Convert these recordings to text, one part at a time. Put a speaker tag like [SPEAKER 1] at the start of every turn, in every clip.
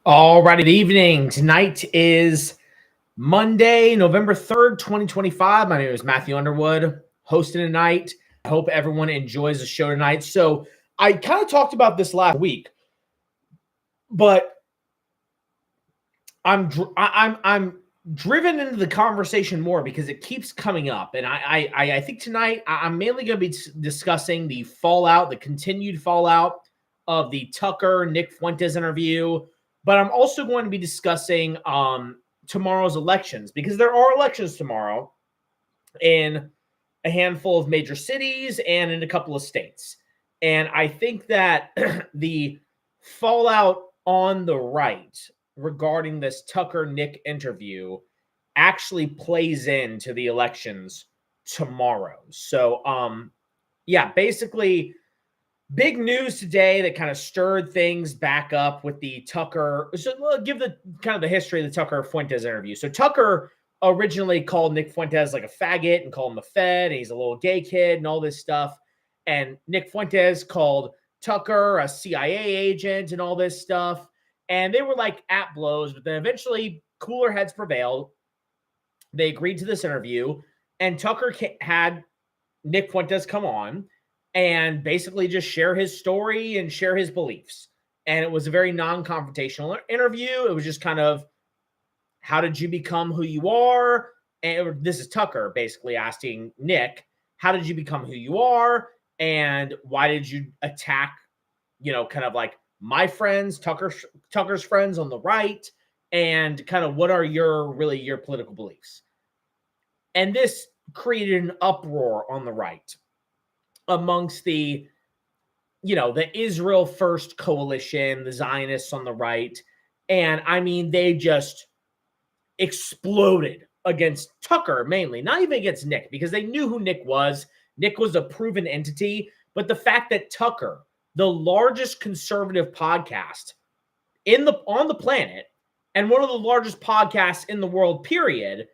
[SPEAKER 1] All right, good evening. Tonight is Monday, November 3rd, 2025. My name is Matthew Underwood, hosting tonight. I hope everyone enjoys the show tonight. So I kind of talked about this last week, but I'm driven into the conversation more because it keeps coming up. And I think tonight I'm mainly going to be discussing the fallout, the continued fallout of the Tucker Nick Fuentes interview. But I'm also going to be discussing tomorrow's elections because there are elections tomorrow in a handful of major cities and in a couple of states. And I think that the fallout on the right regarding this Tucker Nick interview actually plays into the elections tomorrow. So yeah, basically big news today that kind of stirred things back up with the Tucker. So we'll give the kind of the history of the Tucker Fuentes interview. So Tucker originally called Nick Fuentes like a faggot and called him a fed, and he's a little gay kid and all this stuff. And Nick Fuentes called Tucker a CIA agent and all this stuff. And they were like at blows, but then eventually cooler heads prevailed. They agreed to this interview, and Tucker had Nick Fuentes come on and basically just share his story and share his beliefs. And it was a very non-confrontational interview. It was just kind of, how did you become who you are? And this is Tucker basically asking Nick, how did you become who you are? And why did you attack, kind of like my friends, Tucker's friends on the right? And kind of what are your political beliefs? And this created an uproar on the right amongst the Israel First coalition, the Zionists on the right. And I mean, they just exploded against Tucker mainly, not even against Nick, because they knew who Nick was. Nick was a proven entity. But the fact that Tucker, the largest conservative podcast on the planet and one of the largest podcasts in the world, period,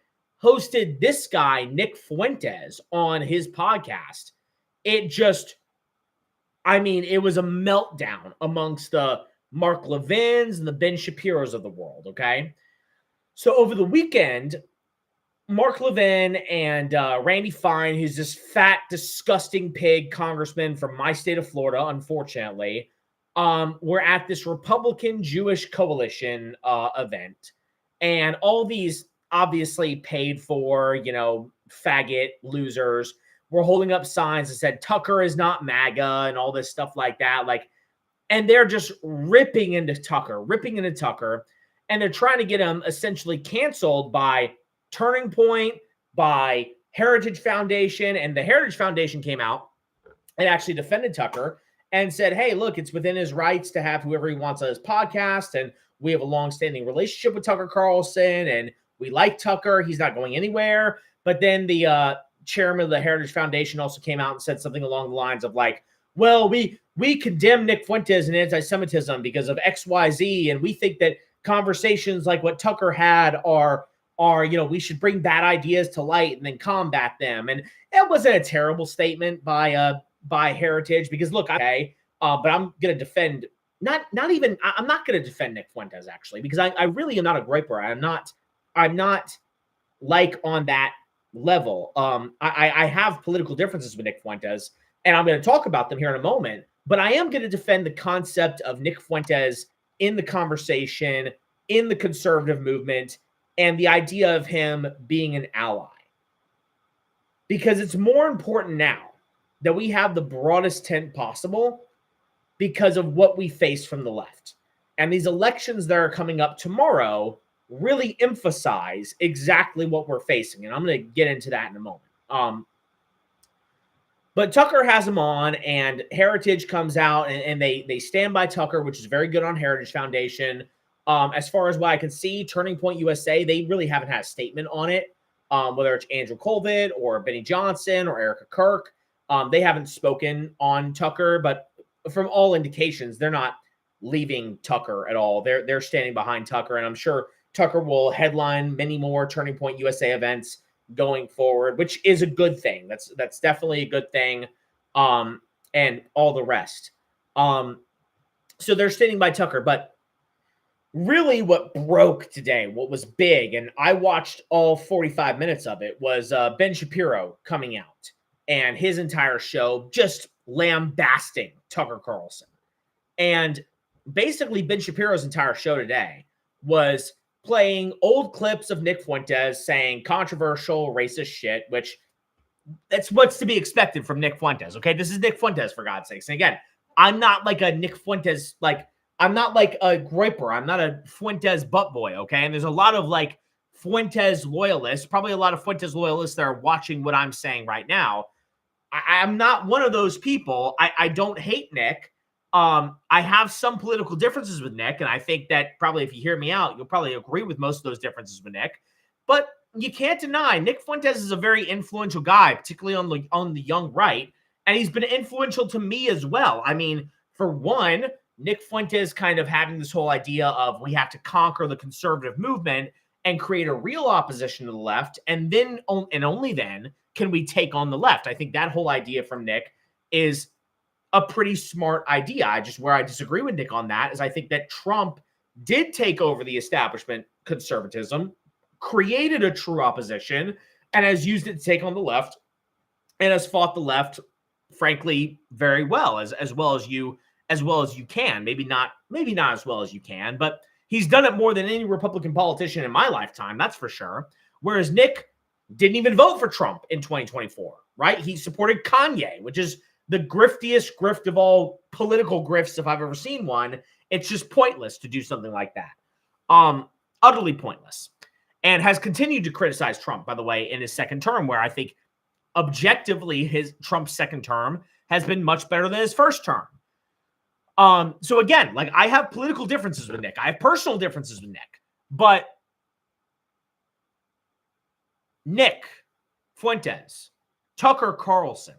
[SPEAKER 1] hosted this guy, Nick Fuentes, on his podcast, it was a meltdown amongst the Mark Levins and the Ben Shapiros of the world, okay? So over the weekend, Mark Levin and Randy Fine, who's this fat, disgusting pig congressman from my state of Florida, unfortunately, were at this Republican Jewish coalition event. And all these obviously paid for, faggot losers were holding up signs that said Tucker is not MAGA and all this stuff like that. And they're just ripping into Tucker. And they're trying to get him essentially canceled by Turning Point, by Heritage Foundation. And the Heritage Foundation came out and actually defended Tucker and said, hey, look, it's within his rights to have whoever he wants on his podcast. And we have a long-standing relationship with Tucker Carlson, and we like Tucker. He's not going anywhere. But then the chairman of the Heritage Foundation also came out and said something along the lines of like, well, we condemn Nick Fuentes and anti-Semitism because of XYZ, and we think that conversations like what Tucker had are we should bring bad ideas to light and then combat them. And it wasn't a terrible statement by Heritage, because look, but I'm going to defend I'm not going to defend Nick Fuentes, actually, because I really am not a griper. I'm not like on that level. I have political differences with Nick Fuentes, and I'm going to talk about them here in a moment, but I am going to defend the concept of Nick Fuentes in the conversation, in the conservative movement, and the idea of him being an ally. Because it's more important now that we have the broadest tent possible because of what we face from the left. And these elections that are coming up tomorrow really emphasize exactly what we're facing. And I'm going to get into that in a moment. But Tucker has him on, and Heritage comes out, and they stand by Tucker, which is very good on Heritage Foundation. As far as what I can see, Turning Point USA, they really haven't had a statement on it, whether it's Andrew Colvin or Benny Johnson or Erica Kirk. They haven't spoken on Tucker, but from all indications, they're not leaving Tucker at all. They're standing behind Tucker, and I'm sure Tucker will headline many more Turning Point USA events going forward, which is a good thing. That's definitely a good thing. And all the rest. So they're standing by Tucker, but really what broke today, what was big, and I watched all 45 minutes of it, was Ben Shapiro coming out and his entire show just lambasting Tucker Carlson. And basically, Ben Shapiro's entire show today was playing old clips of Nick Fuentes saying controversial, racist shit, which that's what's to be expected from Nick Fuentes. Okay, this is Nick Fuentes, for God's sakes. And again, I'm not like a Nick Fuentes, like I'm not like a Groiper. I'm not a Fuentes butt boy. Okay, and there's a lot of like Fuentes loyalists, probably a lot of Fuentes loyalists that are watching what I'm saying right now. I'm not one of those people. I don't hate Nick. I have some political differences with Nick, and I think that probably if you hear me out, you'll probably agree with most of those differences with Nick. But you can't deny Nick Fuentes is a very influential guy, particularly on the young right, and he's been influential to me as well. I mean, for one, Nick Fuentes kind of having this whole idea of we have to conquer the conservative movement and create a real opposition to the left, and then and only then can we take on the left. I think that whole idea from Nick is a pretty smart idea. Where I disagree with Nick on that is I think that Trump did take over the establishment conservatism, created a true opposition, and has used it to take on the left, and has fought the left, frankly, very well, as well as you can. Maybe not as well as you can, but he's done it more than any Republican politician in my lifetime, that's for sure. Whereas Nick didn't even vote for Trump in 2024, right? He supported Kanye, which is the griftiest grift of all political grifts if I've ever seen one. It's just pointless to do something like that. Utterly pointless. And has continued to criticize Trump, by the way, in his second term, where I think objectively Trump's second term has been much better than his first term. So again, like I have political differences with Nick. I have personal differences with Nick. But Nick Fuentes, Tucker Carlson,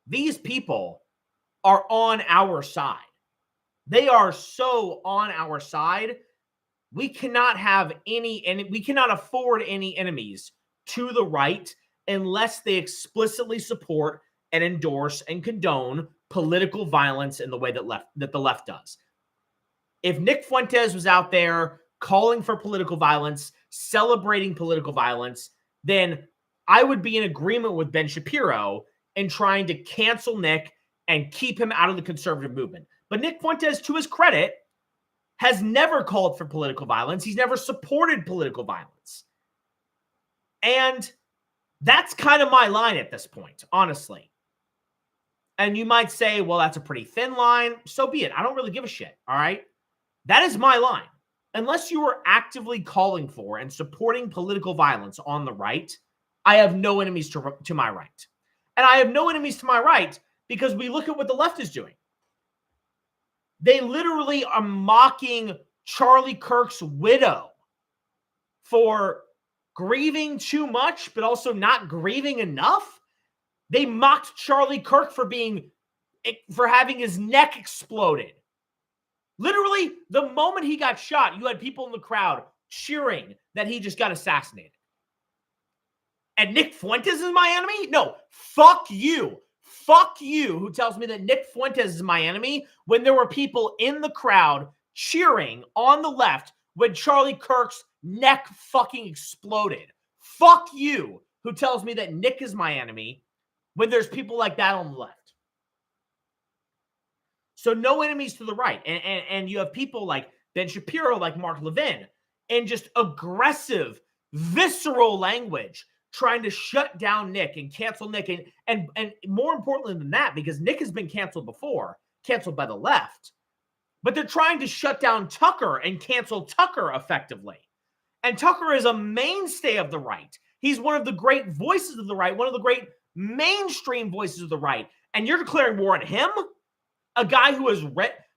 [SPEAKER 1] these people are on our side. They are so on our side. We cannot have we cannot afford any enemies to the right unless they explicitly support and endorse and condone political violence in the way that the left does. If Nick Fuentes was out there calling for political violence, celebrating political violence, then I would be in agreement with Ben Shapiro in trying to cancel Nick and keep him out of the conservative movement. But Nick Fuentes, to his credit, has never called for political violence. He's never supported political violence. And that's kind of my line at this point, honestly. And you might say, well, that's a pretty thin line. So be it. I don't really give a shit, all right? That is my line. Unless you are actively calling for and supporting political violence on the right, I have no enemies to my right. And I have no enemies to my right because we look at what the left is doing. They literally are mocking Charlie Kirk's widow for grieving too much, but also not grieving enough. They mocked Charlie Kirk for having his neck exploded. Literally, the moment he got shot, you had people in the crowd cheering that he just got assassinated. And Nick Fuentes is my enemy? No, fuck you. Fuck you who tells me that Nick Fuentes is my enemy when there were people in the crowd cheering on the left when Charlie Kirk's neck fucking exploded. Fuck you who tells me that Nick is my enemy when there's people like that on the left. So no enemies to the right. And you have people like Ben Shapiro, like Mark Levin, and just aggressive, visceral language trying to shut down Nick and cancel Nick. And more importantly than that, because Nick has been canceled before, canceled by the left, but they're trying to shut down Tucker and cancel Tucker effectively. And Tucker is a mainstay of the right. He's one of the great voices of the right, one of the great mainstream voices of the right. And you're declaring war on him? A guy who has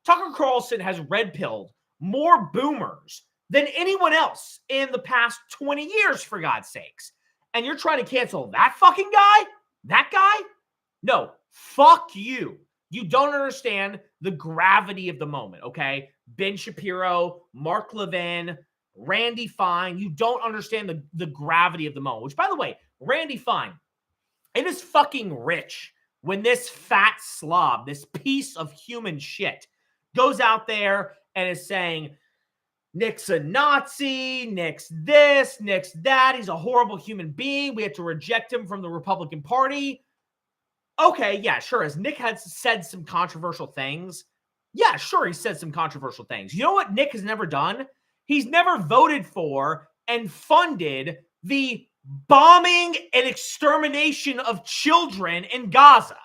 [SPEAKER 1] Tucker Carlson has red-pilled more boomers than anyone else in the past 20 years, for God's sakes. And you're trying to cancel that fucking guy? That guy? No, fuck you. You don't understand the gravity of the moment, okay? Ben Shapiro, Mark Levin, Randy Fine. You don't understand the gravity of the moment. Which, by the way, Randy Fine, it is fucking rich when this fat slob, this piece of human shit, goes out there and is saying, Nick's a Nazi, Nick's this, Nick's that. He's a horrible human being. We have to reject him from the Republican Party. Okay, yeah, sure. As Nick has said some controversial things, yeah, sure, he said some controversial things. You know what Nick has never done? He's never voted for and funded the bombing and extermination of children in Gaza.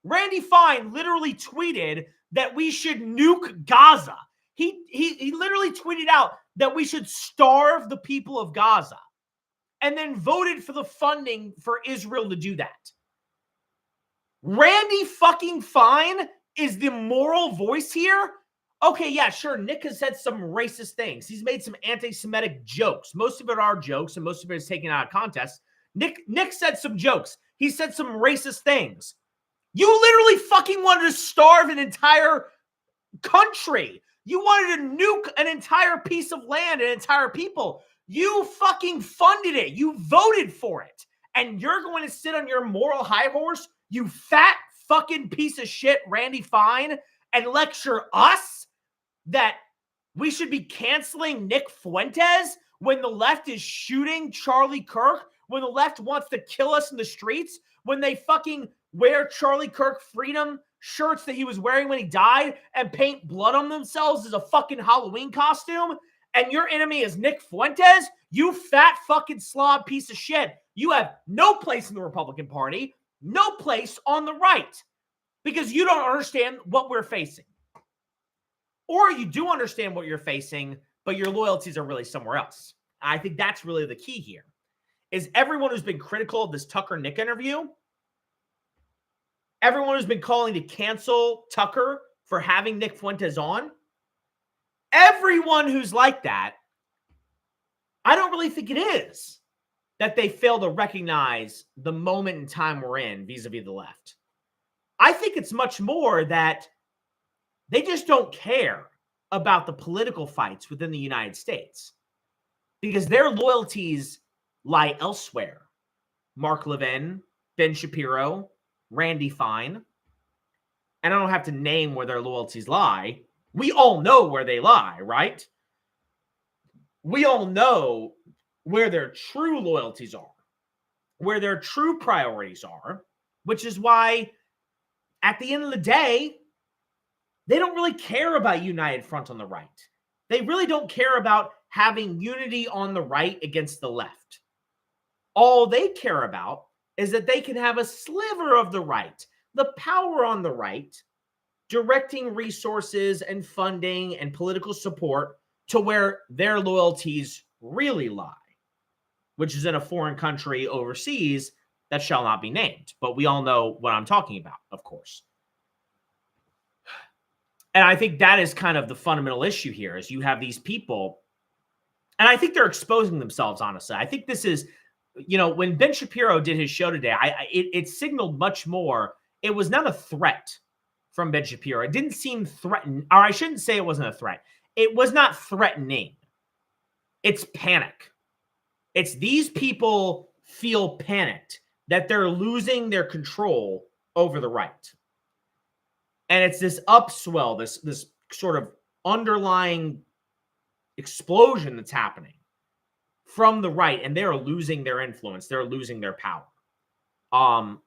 [SPEAKER 1] Randy Fine literally tweeted that we should nuke Gaza. He literally tweeted out that we should starve the people of Gaza and then voted for the funding for Israel to do that. Randy fucking Fine is the moral voice here. Okay, yeah, sure. Nick has said some racist things. He's made some anti-Semitic jokes. Most of it are jokes, and most of it is taken out of context. Nick said some jokes. He said some racist things. You literally fucking wanted to starve an entire country. You wanted to nuke an entire piece of land, an entire people. You fucking funded it. You voted for it. And you're going to sit on your moral high horse, you fat fucking piece of shit, Randy Fine, and lecture us that we should be canceling Nick Fuentes when the left is shooting Charlie Kirk, when the left wants to kill us in the streets, when they fucking wear Charlie Kirk freedom shirts that he was wearing when he died and paint blood on themselves as a fucking Halloween costume, and your enemy is Nick Fuentes, you fat fucking slob piece of shit. You have no place in the Republican Party, no place on the right, because you don't understand what we're facing. Or you do understand what you're facing, but your loyalties are really somewhere else. I think that's really the key here, is everyone who's been critical of this Tucker Nick interview, everyone who's been calling to cancel Tucker for having Nick Fuentes on, everyone who's like that, I don't really think it is that they fail to recognize the moment in time we're in vis-a-vis the left. I think it's much more that they just don't care about the political fights within the United States because their loyalties lie elsewhere. Mark Levin, Ben Shapiro, Randy Fine. And I don't have to name where their loyalties lie. We all know where they lie, right? We all know where their true loyalties are, where their true priorities are, which is why at the end of the day, they don't really care about united front on the right. They really don't care about having unity on the right against the left. All they care about is that they can have a sliver of the right, the power on the right, directing resources and funding and political support to where their loyalties really lie, which is in a foreign country overseas that shall not be named. But we all know what I'm talking about, of course. And I think that is kind of the fundamental issue here, is you have these people, and I think they're exposing themselves, honestly. I think this is, when Ben Shapiro did his show today, it signaled much more. It was not a threat from Ben Shapiro. It didn't seem threatened, or I shouldn't say it wasn't a threat. It was not threatening. It's panic. It's these people feel panicked that they're losing their control over the right. And it's this upswell, this sort of underlying explosion that's happening from the right, and they're losing their influence. They're losing their power. And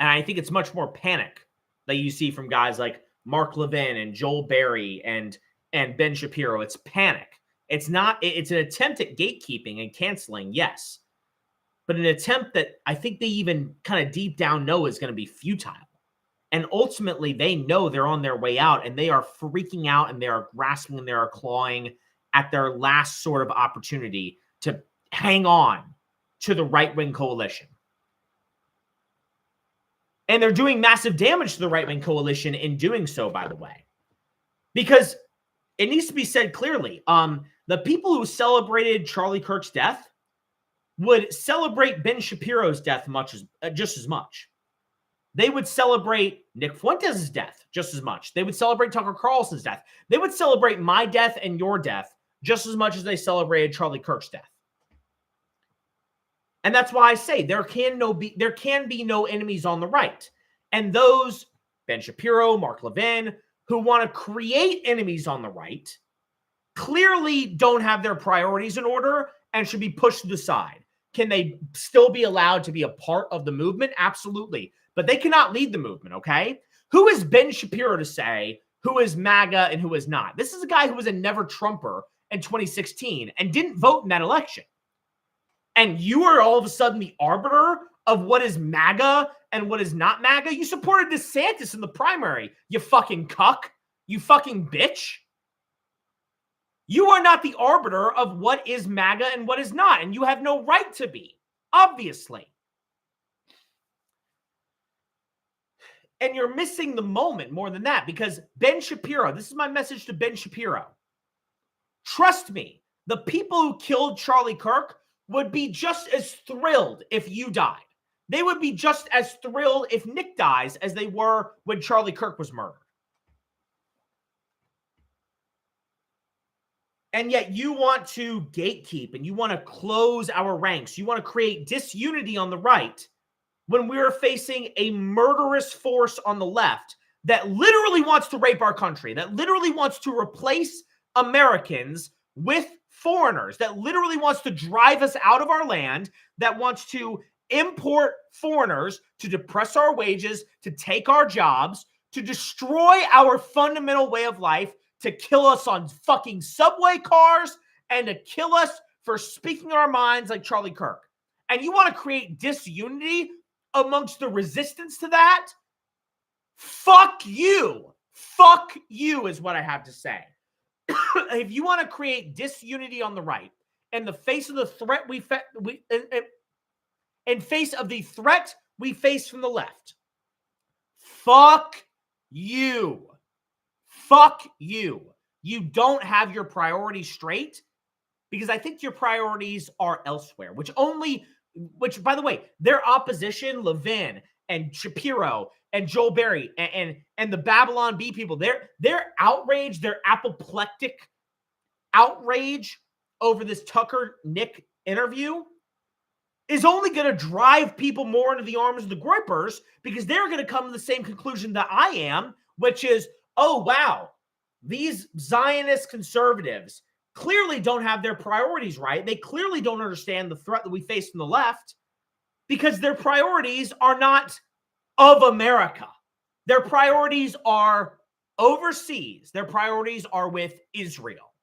[SPEAKER 1] I think it's much more panic that you see from guys like Mark Levin and Joel Berry and Ben Shapiro. It's panic. It's not. It's an attempt at gatekeeping and canceling, yes, but an attempt that I think they even kind of deep down know is going to be futile. And ultimately, they know they're on their way out, and they are freaking out, and they are grasping, and they are clawing at their last sort of opportunity to hang on to the right-wing coalition. And they're doing massive damage to the right-wing coalition in doing so, by the way. Because it needs to be said clearly, the people who celebrated Charlie Kirk's death would celebrate Ben Shapiro's death just as much. They would celebrate Nick Fuentes' death just as much. They would celebrate Tucker Carlson's death. They would celebrate my death and your death just as much as they celebrated Charlie Kirk's death. And that's why I say there can be no enemies on the right. And those, Ben Shapiro, Mark Levin, who want to create enemies on the right, clearly don't have their priorities in order and should be pushed to the side. Can they still be allowed to be a part of the movement? Absolutely. But they cannot lead the movement, okay? Who is Ben Shapiro to say who is MAGA and who is not? This is a guy who was a never Trumper in 2016 and didn't vote in that election. And you are all of a sudden the arbiter of what is MAGA and what is not MAGA. You supported DeSantis in the primary, you fucking cuck. You fucking bitch. You are not the arbiter of what is MAGA and what is not, and you have no right to be, obviously. And you're missing the moment more than that, because Ben Shapiro, this is my message to Ben Shapiro. Trust me, the people who killed Charlie Kirk would be just as thrilled if you died. They would be just as thrilled if Nick dies as they were when Charlie Kirk was murdered. And yet you want to gatekeep and you want to close our ranks. You want to create disunity on the right when we're facing a murderous force on the left that literally wants to rape our country, that literally wants to replace Americans with foreigners, that literally wants to drive us out of our land, that wants to import foreigners to depress our wages, to take our jobs, to destroy our fundamental way of life, to kill us on fucking subway cars, and to kill us for speaking our minds like Charlie Kirk. And you want to create disunity amongst the resistance to that? Fuck you. Fuck you is what I have to say. If you want to create disunity on the right in the face of the threat in face of the threat we face from the left, fuck you. Fuck you. You don't have your priorities straight, because I think your priorities are elsewhere, which by the way, their opposition, Levin and Shapiro and Joel Berry and the Babylon Bee people, their outrage, their apoplectic outrage over this Tucker Nick interview is only going to drive people more into the arms of the Groypers, because they're going to come to the same conclusion that I am, which is, oh, wow, these Zionist conservatives clearly don't have their priorities right. They clearly don't understand the threat that we face from the left, because their priorities are not of America. Their priorities are overseas. Their priorities are with Israel.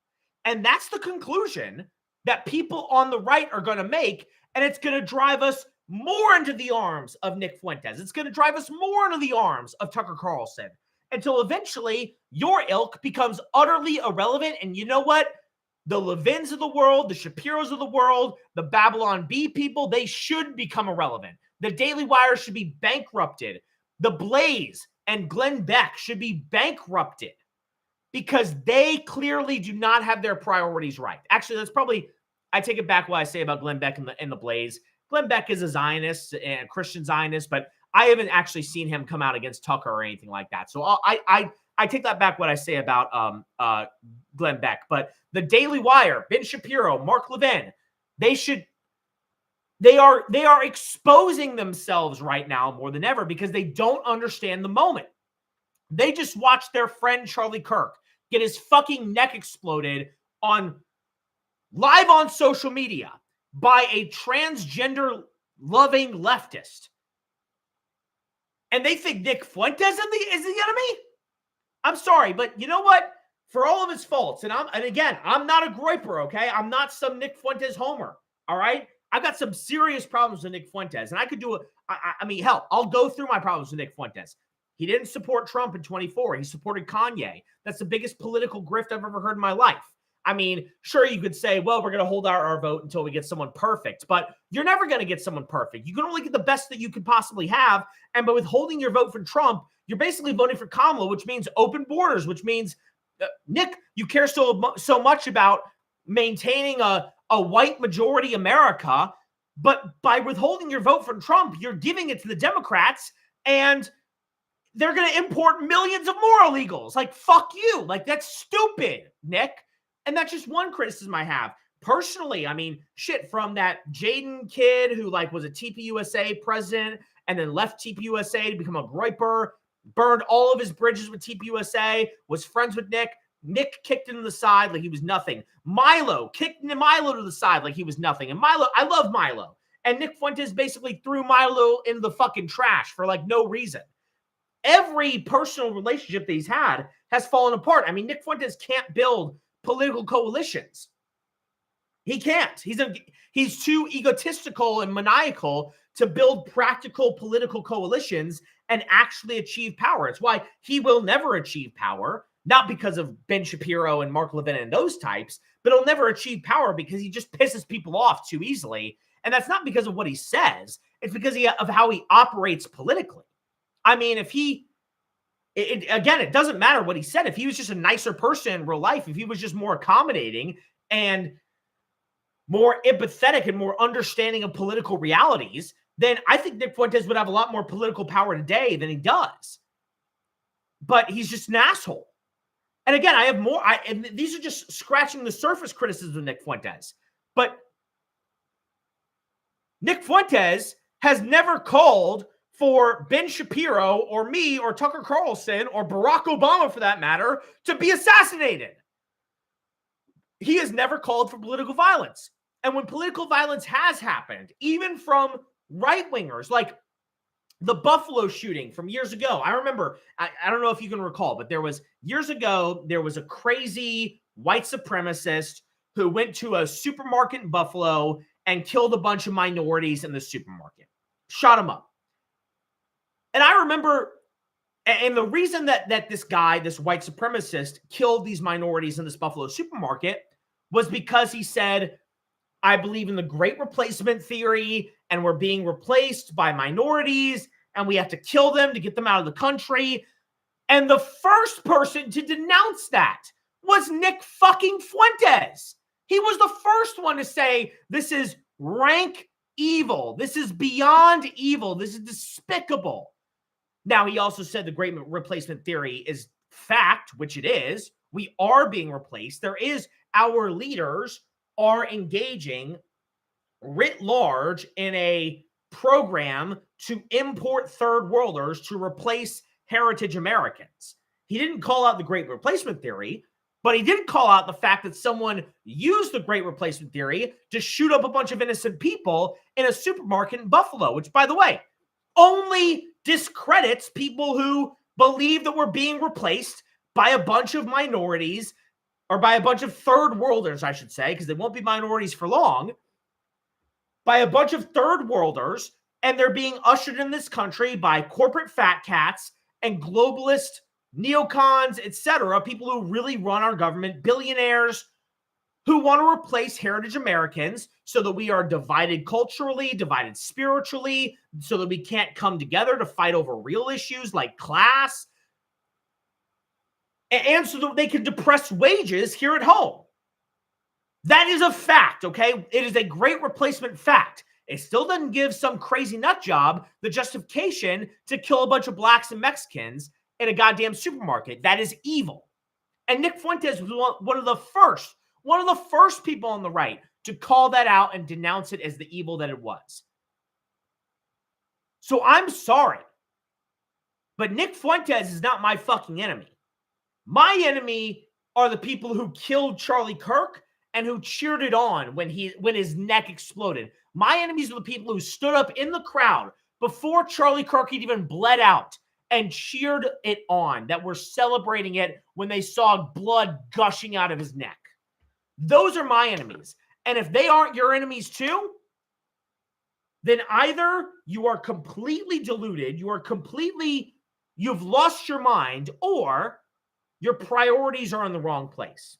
[SPEAKER 1] And that's the conclusion that people on the right are going to make, and it's going to drive us more into the arms of Nick Fuentes. It's going to drive us more into the arms of Tucker Carlson, until eventually your ilk becomes utterly irrelevant. And you know what? The Levins of the world, the Shapiros of the world, the Babylon Bee people, they should become irrelevant. The Daily Wire should be bankrupted. The Blaze and Glenn Beck should be bankrupted, because they clearly do not have their priorities right. Actually, I take it back what I say about Glenn Beck and the Blaze. Glenn Beck is a Zionist and a Christian Zionist, but I haven't actually seen him come out against Tucker or anything like that. So I take that back what I say about Glenn Beck. But the Daily Wire, Ben Shapiro, Mark Levin, they are exposing themselves right now more than ever, because they don't understand the moment. They just watched their friend Charlie Kirk get his fucking neck exploded live on social media by a transgender loving leftist. And they think Nick Fuentes is the enemy? I'm sorry, but you know what? For all of his faults, and again, I'm not a Groyper, okay? I'm not some Nick Fuentes homer, all right? I've got some serious problems with Nick Fuentes, and I could do it. I mean, hell, I'll go through my problems with Nick Fuentes. He didn't support Trump in 24. He supported Kanye. That's the biggest political grift I've ever heard in my life. I mean, sure, you could say, well, we're going to hold our vote until we get someone perfect, but you're never going to get someone perfect. You can only get the best that you could possibly have. And by withholding your vote for Trump, you're basically voting for Kamala, which means open borders, which means, Nick, you care so much about maintaining a white majority America, but by withholding your vote for Trump, you're giving it to the Democrats, and they're going to import millions of more illegals. Like, fuck you. Like, that's stupid, Nick. And that's just one criticism I have. Personally, I mean, shit, from that Jaden kid who was a TPUSA president and then left TPUSA to become a Groyper, burned all of his bridges with TPUSA, was friends with Nick. Nick kicked him to the side like he was nothing. Milo kicked Milo to the side like he was nothing. And Milo, I love Milo. And Nick Fuentes basically threw Milo in the fucking trash for like no reason. Every personal relationship that he's had has fallen apart. I mean, Nick Fuentes can't build political coalitions. He can't. He's too egotistical and maniacal to build practical political coalitions and actually achieve power. It's why he will never achieve power, not because of Ben Shapiro and Mark Levin and those types, but he'll never achieve power because he just pisses people off too easily. And that's not because of what he says. It's because of how he operates politically. I mean, if again, it doesn't matter what he said. If he was just a nicer person in real life, if he was just more accommodating and more empathetic and more understanding of political realities, then I think Nick Fuentes would have a lot more political power today than he does. But he's just an asshole. And again, I have more. And these are just scratching the surface criticisms of Nick Fuentes. But Nick Fuentes has never called for Ben Shapiro or me or Tucker Carlson or Barack Obama, for that matter, to be assassinated. He has never called for political violence. And when political violence has happened, even from right-wingers, like the Buffalo shooting from years ago, I remember, I don't know if you can recall, but years ago, there was a crazy white supremacist who went to a supermarket in Buffalo and killed a bunch of minorities in the supermarket, shot them up. And I remember, and the reason that this guy, this white supremacist, killed these minorities in this Buffalo supermarket was because he said, I believe in the great replacement theory, and we're being replaced by minorities, and we have to kill them to get them out of the country. And the first person to denounce that was Nick fucking Fuentes. He was the first one to say, this is rank evil. This is beyond evil. This is despicable. Now, he also said the great replacement theory is fact, which it is. We are being replaced. Our leaders are engaging writ large in a program to import third worlders to replace heritage Americans. He didn't call out the great replacement theory, but he did call out the fact that someone used the great replacement theory to shoot up a bunch of innocent people in a supermarket in Buffalo, which, by the way, only discredits people who believe that we're being replaced by a bunch of minorities, or by a bunch of third worlders, I should say, because they won't be minorities for long, by a bunch of third worlders, and they're being ushered in this country by corporate fat cats and globalist neocons, etc., people who really run our government, billionaires who want to replace heritage Americans so that we are divided culturally, divided spiritually, so that we can't come together to fight over real issues like class, and so that they can depress wages here at home. That is a fact, okay? It is a great replacement fact. It still doesn't give some crazy nut job the justification to kill a bunch of blacks and Mexicans in a goddamn supermarket. That is evil. And Nick Fuentes was one of the first people on the right to call that out and denounce it as the evil that it was. So I'm sorry, but Nick Fuentes is not my fucking enemy. My enemy are the people who killed Charlie Kirk and who cheered it on when his neck exploded. My enemies are the people who stood up in the crowd before Charlie Kirk had even bled out and cheered it on, that were celebrating it when they saw blood gushing out of his neck. Those are my enemies. And if they aren't your enemies too, then either you are completely deluded, you've lost your mind, or your priorities are in the wrong place.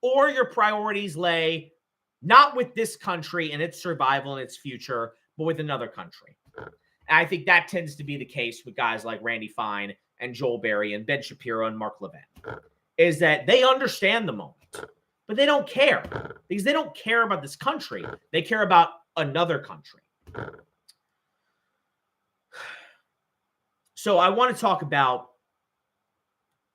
[SPEAKER 1] Or your priorities lay not with this country and its survival and its future, but with another country. And I think that tends to be the case with guys like Randy Fine and Joel Berry and Ben Shapiro and Mark Levin, is that they understand the moment, but they don't care, because they don't care about this country. They care about another country. So I want to talk about,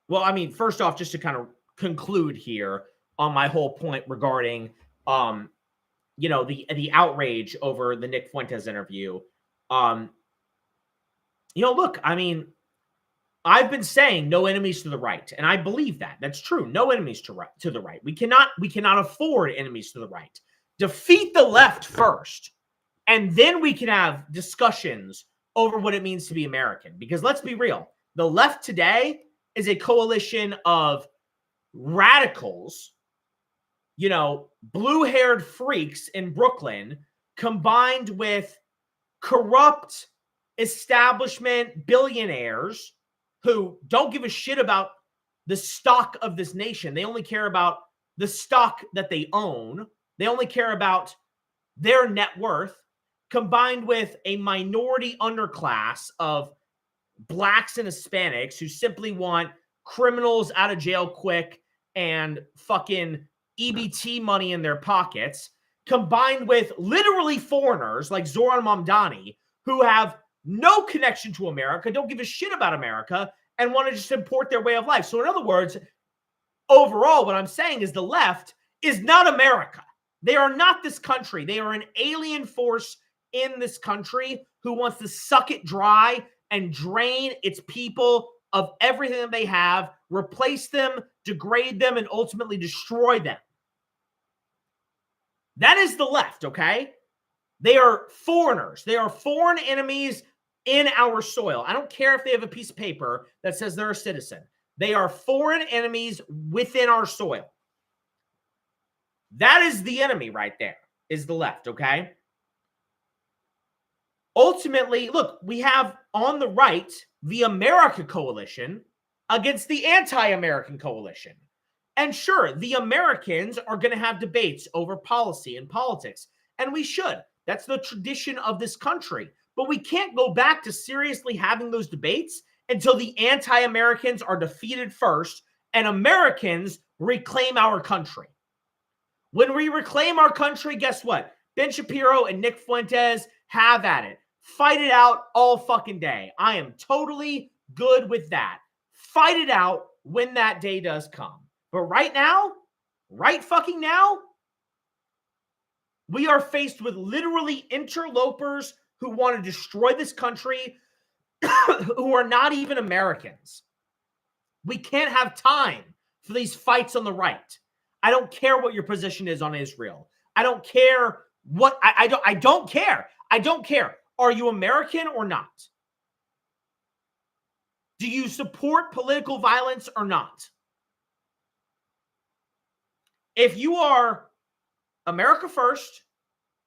[SPEAKER 1] well, I mean, first off, just to kind of conclude here on my whole point regarding, the outrage over the Nick Fuentes interview. Look, I mean, I've been saying no enemies to the right, and I believe that. That's true. No enemies to the right. We cannot afford enemies to the right. Defeat the left first, and then we can have discussions over what it means to be American. Because let's be real, the left today is a coalition of radicals, blue-haired freaks in Brooklyn, combined with corrupt establishment billionaires who don't give a shit about the stock of this nation. They only care about the stock that they own. They only care about their net worth, combined with a minority underclass of blacks and Hispanics who simply want criminals out of jail quick and fucking EBT money in their pockets, combined with literally foreigners like Zoran Mamdani who have no connection to America, don't give a shit about America, and want to just import their way of life. So in other words, overall, what I'm saying is the left is not America. They are not this country. They are an alien force in this country who wants to suck it dry and drain its people of everything that they have, replace them, degrade them, and ultimately destroy them. That is the left, okay? They are foreigners. They are foreign enemies in our soil. I don't care if they have a piece of paper that says they're a citizen. They are foreign enemies within our soil. That is the enemy right there, is the left, okay? Ultimately, look, we have on the right the America Coalition against the anti-American coalition. And sure, the Americans are going to have debates over policy and politics, and we should. That's the tradition of this country. But we can't go back to seriously having those debates until the anti-Americans are defeated first and Americans reclaim our country. When we reclaim our country, guess what? Ben Shapiro and Nick Fuentes, have at it. Fight it out all fucking day. I am totally good with that. Fight it out when that day does come. But right now, right fucking now, we are faced with literally interlopers who want to destroy this country, who are not even Americans. We can't have time for these fights on the right. I don't care what your position is on Israel. I don't care what I don't care. I don't care. Are you American or not? Do you support political violence or not? If you are America first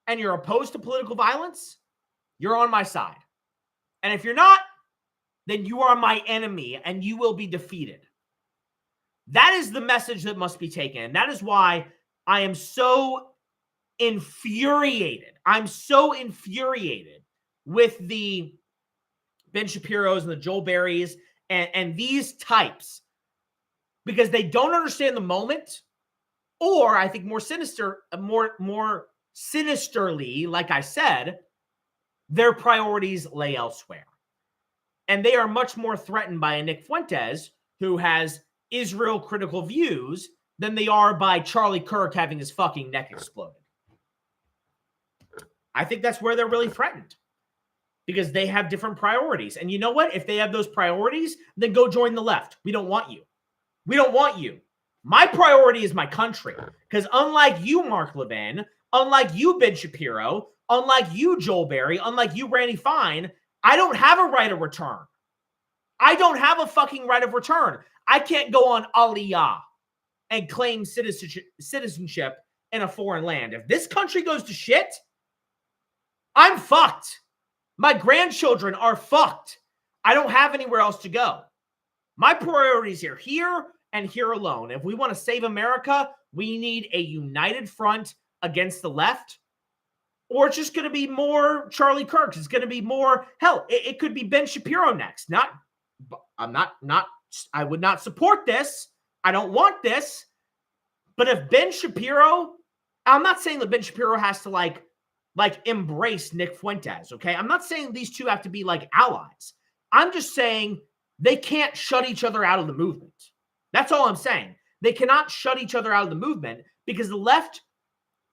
[SPEAKER 1] and you're opposed to political violence, you're on my side. And if you're not, then you are my enemy and you will be defeated. That is the message that must be taken. And that is why I am so infuriated. I'm so infuriated with the Ben Shapiro's and the Joel Berries and these types, because they don't understand the moment, or I think more sinisterly, like I said, their priorities lay elsewhere. And they are much more threatened by a Nick Fuentes who has Israel critical views than they are by Charlie Kirk having his fucking neck exploded. I think that's where they're really threatened, because they have different priorities. And you know what? If they have those priorities, then go join the left. We don't want you. We don't want you. My priority is my country, because unlike you, Mark Levin, unlike you, Ben Shapiro, unlike you, Joel Berry, unlike you, Randy Fine, I don't have a right of return. I don't have a fucking right of return. I can't go on Aliyah and claim citizenship in a foreign land. If this country goes to shit, I'm fucked. My grandchildren are fucked. I don't have anywhere else to go. My priorities are here and here alone. If we want to save America, we need a united front against the left, or it's just going to be more Charlie Kirk. It's going to be more, hell, it could be Ben Shapiro next. I would not support this. I don't want this. But if Ben Shapiro, I'm not saying that Ben Shapiro has to like embrace Nick Fuentes, okay? I'm not saying these two have to be like allies. I'm just saying they can't shut each other out of the movement. That's all I'm saying. They cannot shut each other out of the movement, because the left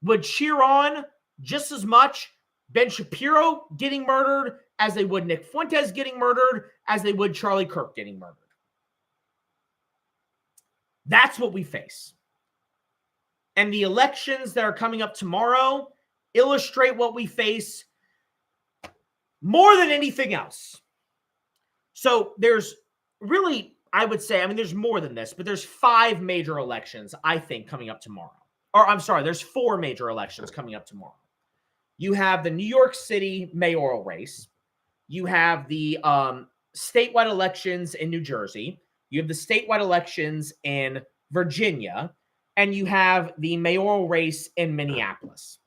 [SPEAKER 1] would cheer on just as much Ben Shapiro getting murdered, as they would Nick Fuentes getting murdered, as they would Charlie Kirk getting murdered. That's what we face. And the elections that are coming up tomorrow illustrate what we face more than anything else. So there's really, I would say, I mean, there's more than this, but there's 5 major elections, I think, coming up tomorrow. Or I'm sorry, there's 4 major elections coming up tomorrow. You have the New York City mayoral race. You have the statewide elections in New Jersey. You have the statewide elections in Virginia. And you have the mayoral race in Minneapolis.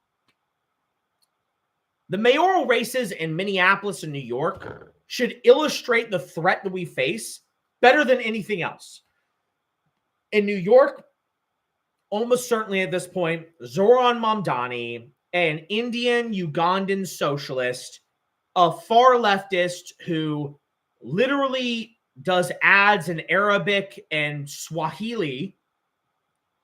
[SPEAKER 1] The mayoral races in Minneapolis and New York should illustrate the threat that we face better than anything else. In New York, almost certainly at this point, Zoran Mamdani, an Indian Ugandan socialist, a far leftist who literally does ads in Arabic and Swahili,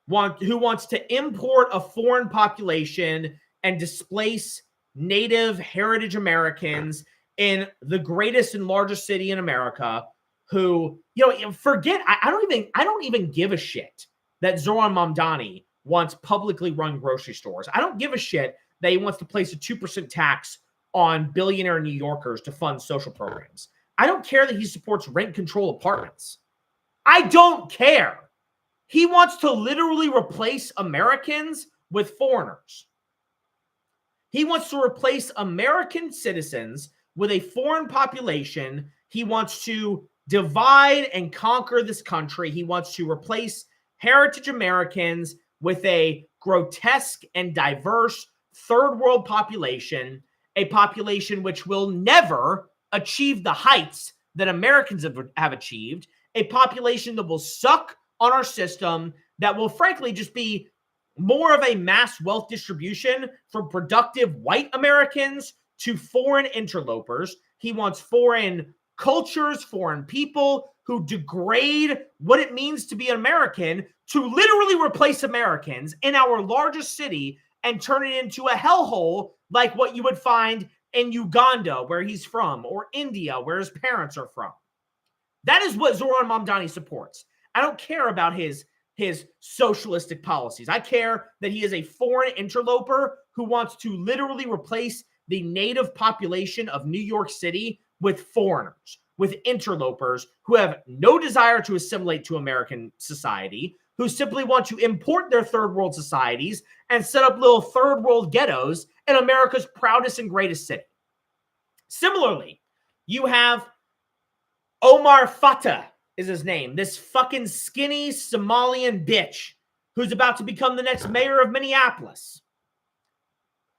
[SPEAKER 1] who wants to import a foreign population and displace Native heritage Americans in the greatest and largest city in America, who, forget, I don't even give a shit that Zoran Mamdani wants publicly run grocery stores. I don't give a shit that he wants to place a 2% tax on billionaire New Yorkers to fund social programs. I don't care that he supports rent control apartments. I don't care. He wants to literally replace Americans with foreigners. He wants to replace American citizens with a foreign population. He wants to divide and conquer this country. He wants to replace heritage Americans with a grotesque and diverse third world population, a population which will never achieve the heights that Americans have achieved, a population that will suck on our system, that will frankly just be more of a mass wealth distribution from productive white Americans to foreign interlopers. He wants foreign cultures, foreign people who degrade what it means to be an American to literally replace Americans in our largest city and turn it into a hellhole like what you would find in Uganda, where he's from, or India, where his parents are from. That is what Zoran Mamdani supports. I don't care about his socialistic policies. I care that he is a foreign interloper who wants to literally replace the native population of New York City with foreigners, with interlopers who have no desire to assimilate to American society, who simply want to import their third world societies and set up little third world ghettos in America's proudest and greatest city. Similarly, you have Omar Fatah is his name, this fucking skinny Somalian bitch who's about to become the next mayor of Minneapolis.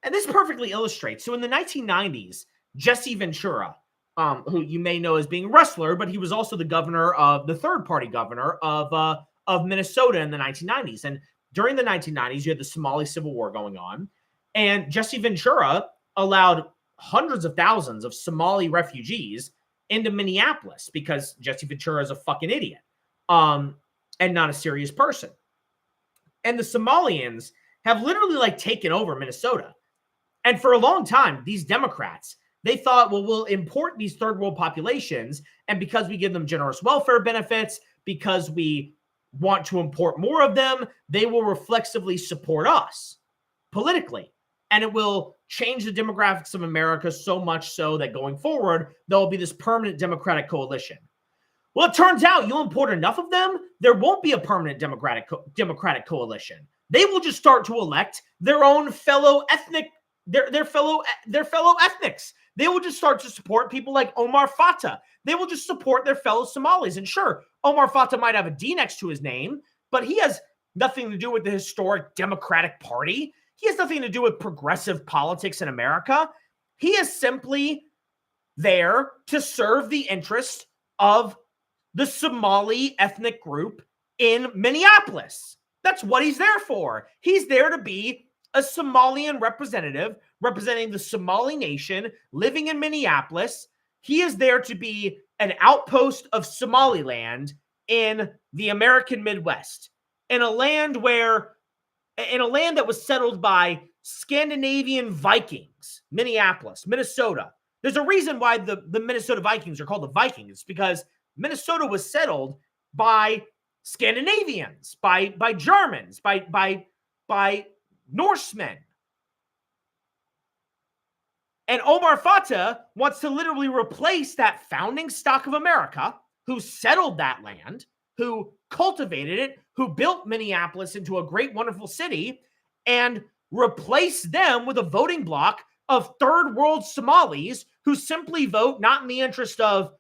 [SPEAKER 1] And this perfectly illustrates. So in the 1990s, Jesse Ventura, who you may know as being a wrestler, but he was also the governor of the third-party governor of Minnesota in the 1990s. And during the 1990s, you had the Somali Civil War going on, and Jesse Ventura allowed hundreds of thousands of Somali refugees into Minneapolis because Jesse Ventura is a fucking idiot and not a serious person. And the Somalians have literally taken over Minnesota. And for a long time, these Democrats, they thought, well, we'll import these third world populations. And because we give them generous welfare benefits, because we want to import more of them, they will reflexively support us politically. And it will change the demographics of America so much so that going forward, there will be this permanent Democratic coalition. Well, it turns out you'll import enough of them, there won't be a permanent Democratic coalition. They will just start to elect their own fellow ethnic, their fellow ethnics. They will just start to support people like Omar Fatah. They will just support their fellow Somalis. And sure, Omar Fatah might have a D next to his name, but he has nothing to do with the historic Democratic Party. He has nothing to do with progressive politics in America. He is simply there to serve the interests of the Somali ethnic group in Minneapolis. That's what he's there for. He's there to be a Somalian representative representing the Somali nation living in Minneapolis. He is there to be an outpost of Somaliland in the American Midwest, in a land that was settled by Scandinavian Vikings, Minneapolis, Minnesota. There's a reason why the Minnesota Vikings are called the Vikings, because Minnesota was settled by Scandinavians, by Germans, by Norsemen. And Omar Fatah wants to literally replace that founding stock of America, who settled that land, who cultivated it, who built Minneapolis into a great, wonderful city, and replace them with a voting bloc of third world Somalis who simply vote not in the interest of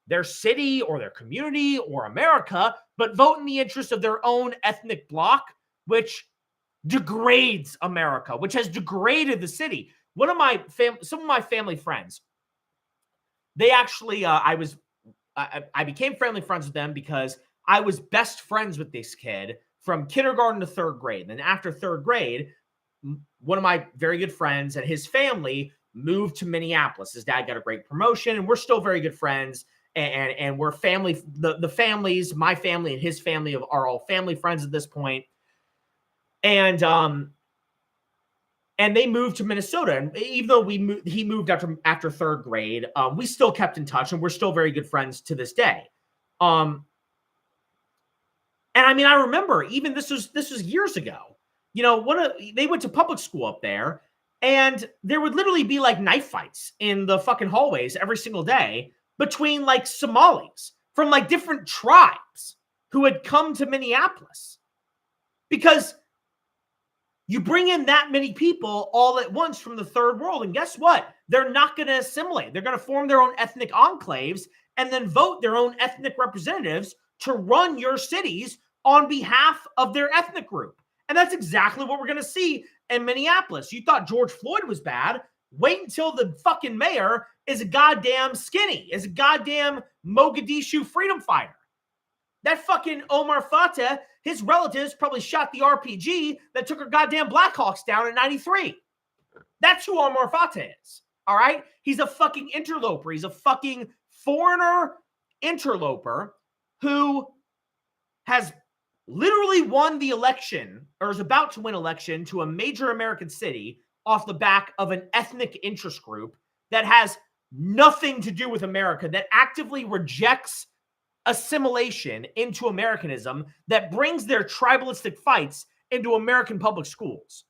[SPEAKER 1] their city or their community or America, but vote in the interest of their own ethnic bloc, which degrades America, which has degraded the city. Some of my family friends, they actually, I became family friends with them because I was best friends with this kid from kindergarten to third grade. And after third grade, one of my very good friends and his family moved to Minneapolis. His dad got a great promotion, and we're still very good friends. And we're family. The families, my family and his family, are all family friends at this point. And they moved to Minnesota. And even though he moved after third grade, we still kept in touch, and we're still very good friends to this day. And I mean, I remember even this was years ago. You know, they went to public school up there, and there would literally be like knife fights in the fucking hallways every single day between like Somalis from like different tribes who had come to Minneapolis. Because you bring in that many people all at once from the third world, and guess what? They're not going to assimilate. They're going to form their own ethnic enclaves and then vote their own ethnic representatives to run your cities on behalf of their ethnic group. And that's exactly what we're going to see in Minneapolis. You thought George Floyd was bad. Wait until the fucking mayor is a goddamn skinny, is a goddamn Mogadishu freedom fighter. That fucking Omar Fatah, his relatives probably shot the RPG that took our goddamn Blackhawks down in 93. That's who Omar Fatah is, all right? He's a fucking interloper. He's a fucking foreigner interloper who has literally won the election, or is about to win election, to a major American city off the back of an ethnic interest group that has nothing to do with America, that actively rejects assimilation into Americanism, that brings their tribalistic fights into American public schools.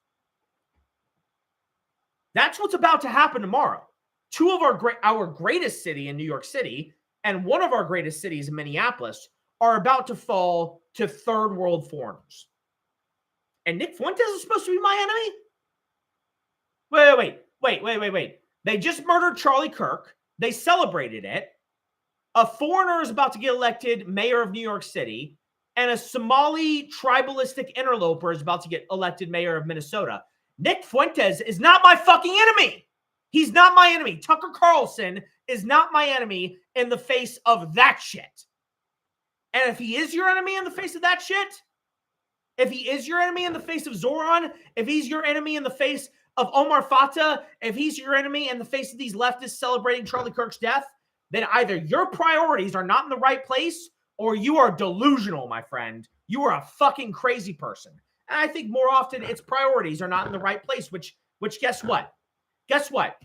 [SPEAKER 1] That's what's about to happen tomorrow. Two of our greatest city in New York City and one of our greatest cities in Minneapolis are about to fall to third world foreigners. And Nick Fuentes is supposed to be my enemy? Wait. They just murdered Charlie Kirk. They celebrated it. A foreigner is about to get elected mayor of New York City, and a Somali tribalistic interloper is about to get elected mayor of Minnesota. Nick Fuentes is not my fucking enemy. He's not my enemy. Tucker Carlson is not my enemy in the face of that shit. And if he is your enemy in the face of that shit, if he is your enemy in the face of Zoran, if he's your enemy in the face of Omar Fatah, if he's your enemy in the face of these leftists celebrating Charlie Kirk's death, then either your priorities are not in the right place or you are delusional, my friend. You are a fucking crazy person. And I think more often its priorities are not in the right place, which guess what? Guess what?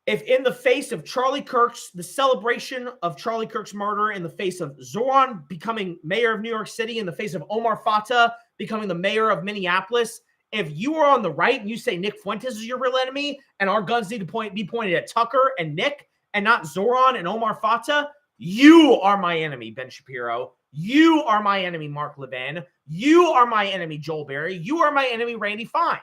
[SPEAKER 1] If in the face of the celebration of Charlie Kirk's murder, in the face of Zoran becoming mayor of New York City, in the face of Omar Fatah becoming the mayor of Minneapolis, if you are on the right and you say Nick Fuentes is your real enemy and our guns need to be pointed at Tucker and Nick and not Zoran and Omar Fatah, you are my enemy, Ben Shapiro. You are my enemy, Mark Levin. You are my enemy, Joel Berry. You are my enemy, Randy Fine.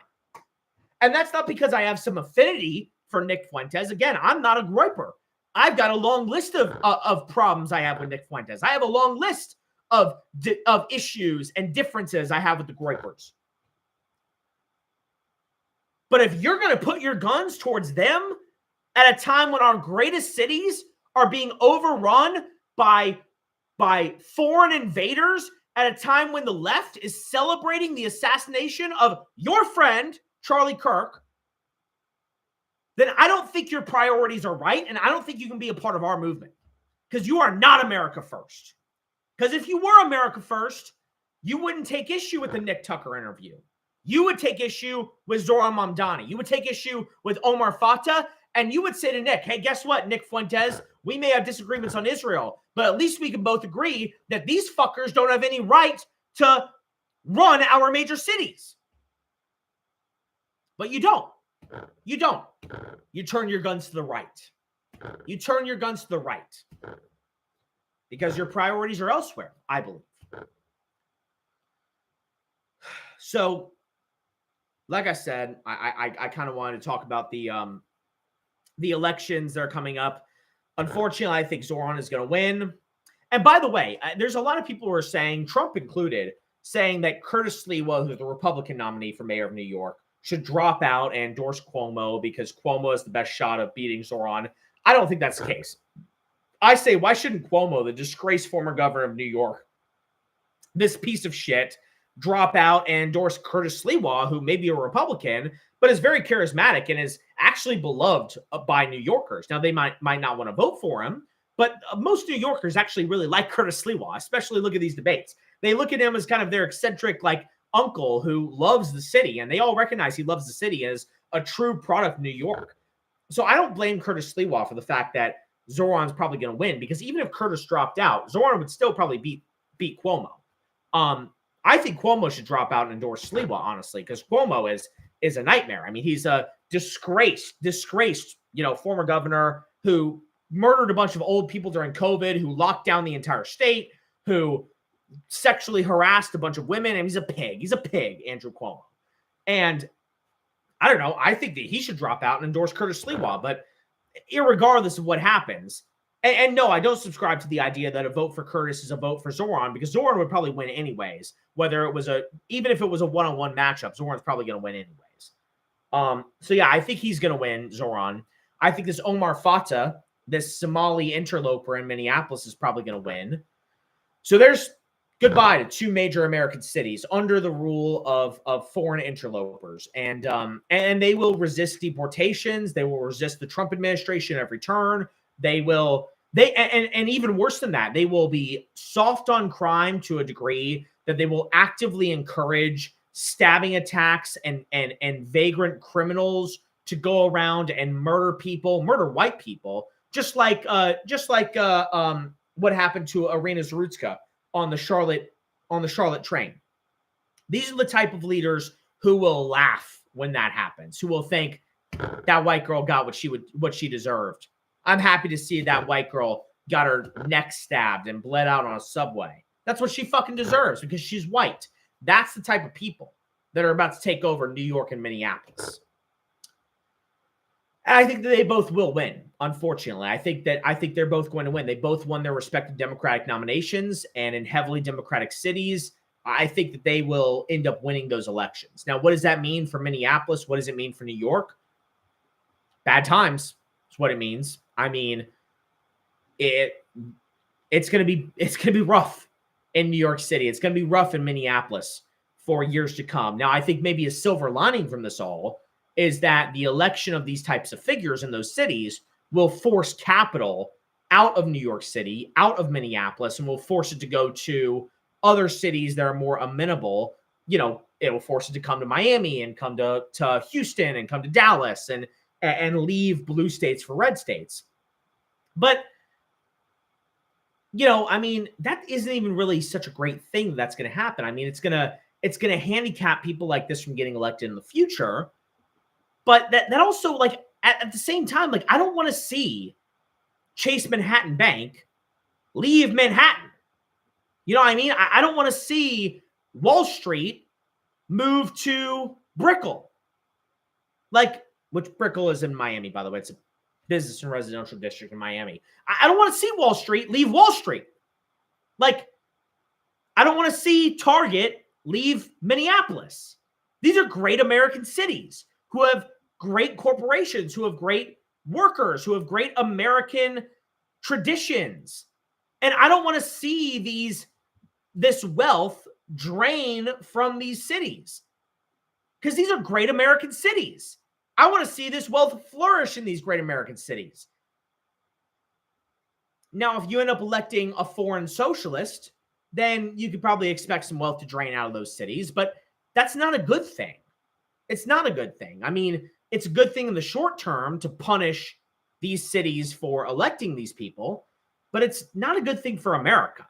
[SPEAKER 1] And that's not because I have some affinity for Nick Fuentes. Again, I'm not a groyper. I've got a long list of problems I have with Nick Fuentes. I have a long list of issues and differences I have with the groypers. But if you're going to put your guns towards them at a time when our greatest cities are being overrun by foreign invaders, at a time when the left is celebrating the assassination of your friend, Charlie Kirk, then I don't think your priorities are right, and I don't think you can be a part of our movement, because you are not America first. Because if you were America first, you wouldn't take issue with the Nick Tucker interview. You would take issue with Zoran Mamdani. You would take issue with Omar Fatah. And you would say to Nick, hey, guess what, Nick Fuentes? We may have disagreements on Israel, but at least we can both agree that these fuckers don't have any right to run our major cities. But you don't. You don't. You turn your guns to the right. You turn your guns to the right. Because your priorities are elsewhere, I believe. So, like I said, I kind of wanted to talk about the elections that are coming up. Unfortunately, I think Zoran is going to win. And by the way, there's a lot of people who are saying, Trump included, saying that Curtis Sliwa, who's the Republican nominee for mayor of New York, should drop out and endorse Cuomo because Cuomo has the best shot of beating Zoran. I don't think that's the case. I say, why shouldn't Cuomo, the disgraced former governor of New York, this piece of shit, drop out and endorse Curtis Sliwa, who may be a Republican, but is very charismatic and is actually beloved by New Yorkers. Now, they might not want to vote for him, but most New Yorkers actually really like Curtis Sliwa, especially look at these debates. They look at him as kind of their eccentric, like, uncle who loves the city, and they all recognize he loves the city as a true product of New York. So I don't blame Curtis Sliwa for the fact that Zoran's probably going to win, because even if Curtis dropped out, Zoran would still probably beat Cuomo. I think Cuomo should drop out and endorse Sliwa, honestly, because Cuomo is a nightmare. I mean, he's a disgraced, former governor who murdered a bunch of old people during COVID, who locked down the entire state, who sexually harassed a bunch of women, and he's a pig. He's a pig, Andrew Cuomo. And I don't know. I think that he should drop out and endorse Curtis Sliwa, but irregardless of what happens, and no, I don't subscribe to the idea that a vote for Curtis is a vote for Zoran, because Zoran would probably win anyways. Even if it was a one-on-one matchup, Zoran's probably going to win anyways. So yeah, I think he's going to win, Zoran. I think this Omar Fatah, this Somali interloper in Minneapolis, is probably going to win. So there's goodbye to two major American cities under the rule of foreign interlopers, and they will resist deportations. They will resist the Trump administration at every turn. And even worse than that, they will be soft on crime to a degree that they will actively encourage stabbing attacks and vagrant criminals to go around and murder white people, just like what happened to Irina Zarutska on the Charlotte train. These are the type of leaders who will laugh when that happens, who will think that white girl got what she deserved. I'm happy to see that white girl got her neck stabbed and bled out on a subway. That's what she fucking deserves, because she's white. That's the type of people that are about to take over New York and Minneapolis. And I think that they both will win, unfortunately. I think they're both going to win. They both won their respective Democratic nominations, and in heavily Democratic cities, I think that they will end up winning those elections. Now, what does that mean for Minneapolis? What does it mean for New York? Bad times is what it means. I mean, it's gonna be rough in New York City. It's gonna be rough in Minneapolis for years to come. Now, I think maybe a silver lining from this all is that the election of these types of figures in those cities will force capital out of New York City, out of Minneapolis, and will force it to go to other cities that are more amenable. You know, it will force it to come to Miami and come to Houston and come to Dallas and leave blue states for red states. But, you know, I mean, that isn't even really such a great thing that's going to happen. I mean, it's going to handicap people like this from getting elected in the future. But that also, like, at the same time, like, I don't want to see Chase Manhattan Bank leave Manhattan. You know what I mean? I don't want to see Wall Street move to Brickell. Like, which Brickell is in Miami, by the way. It's a business and residential district in Miami. I don't want to see Wall Street leave Wall Street. Like, I don't want to see Target leave Minneapolis. These are great American cities who have great corporations, who have great workers, who have great American traditions. And I don't want to see this wealth drain from these cities, because these are great American cities. I want to see this wealth flourish in these great American cities. Now, if you end up electing a foreign socialist, then you could probably expect some wealth to drain out of those cities. But That's not a good thing. It's not a good thing. I mean, it's a good thing in the short term to punish these cities for electing these people, but it's not a good thing for America.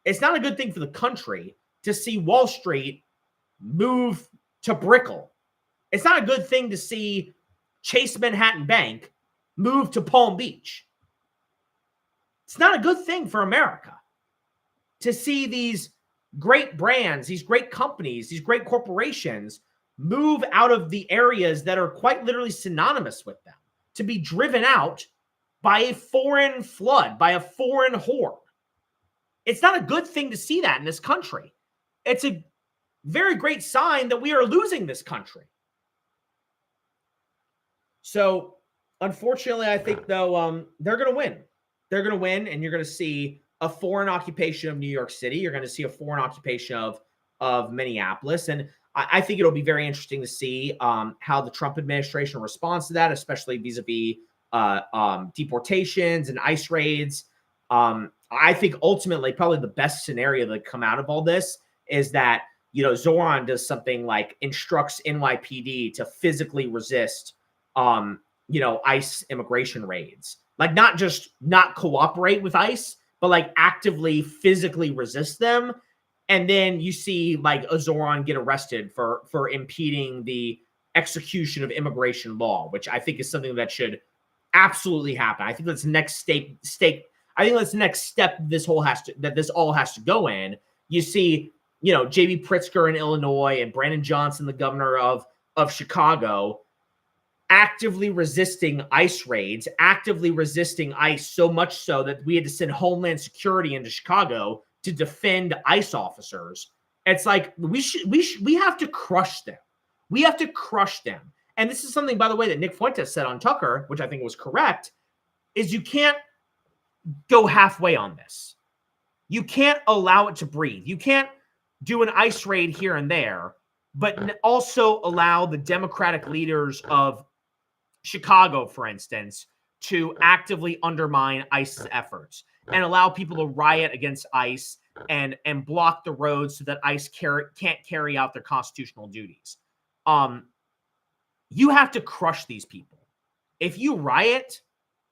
[SPEAKER 1] It's not a good thing for the country to see Wall Street move to Brickell. It's not a good thing to see Chase Manhattan Bank move to Palm Beach. It's not a good thing for America to see these great brands, these great companies, these great corporations move out of the areas that are quite literally synonymous with them, to be driven out by a foreign flood, by a foreign horde. It's not a good thing to see that in this country. It's a very great sign that we are losing this country. So, unfortunately, I think, though, they're going to win. They're going to win, and you're going to see a foreign occupation of New York City. You're going to see a foreign occupation of Minneapolis. And I think it'll be very interesting to see how the Trump administration responds to that, especially vis-a-vis deportations and ICE raids. I think ultimately probably the best scenario that come out of all this is that, Zoran does something like instructs NYPD to physically resist, ICE immigration raids. Like, not just not cooperate with ICE, but like actively physically resist them. And then you see like a Zoran get arrested for impeding the execution of immigration law, which I think is something that should absolutely happen. I think that's the next step. I think that's the next step this all has to go in. You see, J.B. Pritzker in Illinois and Brandon Johnson, the governor of Chicago, actively resisting ICE raids, actively resisting ICE, so much so that we had to send Homeland Security into Chicago to defend ICE officers. It's like we have to crush them. We have to crush them. And this is something, by the way, that Nick Fuentes said on Tucker, which I think was correct, is you can't go halfway on this. You can't allow it to breathe. You can't do an ICE raid here and there, but also allow the Democratic leaders of Chicago, for instance, to actively undermine ICE's efforts and allow people to riot against ICE and block the roads so that ICE can't carry out their constitutional duties. You have to crush these people. If you riot,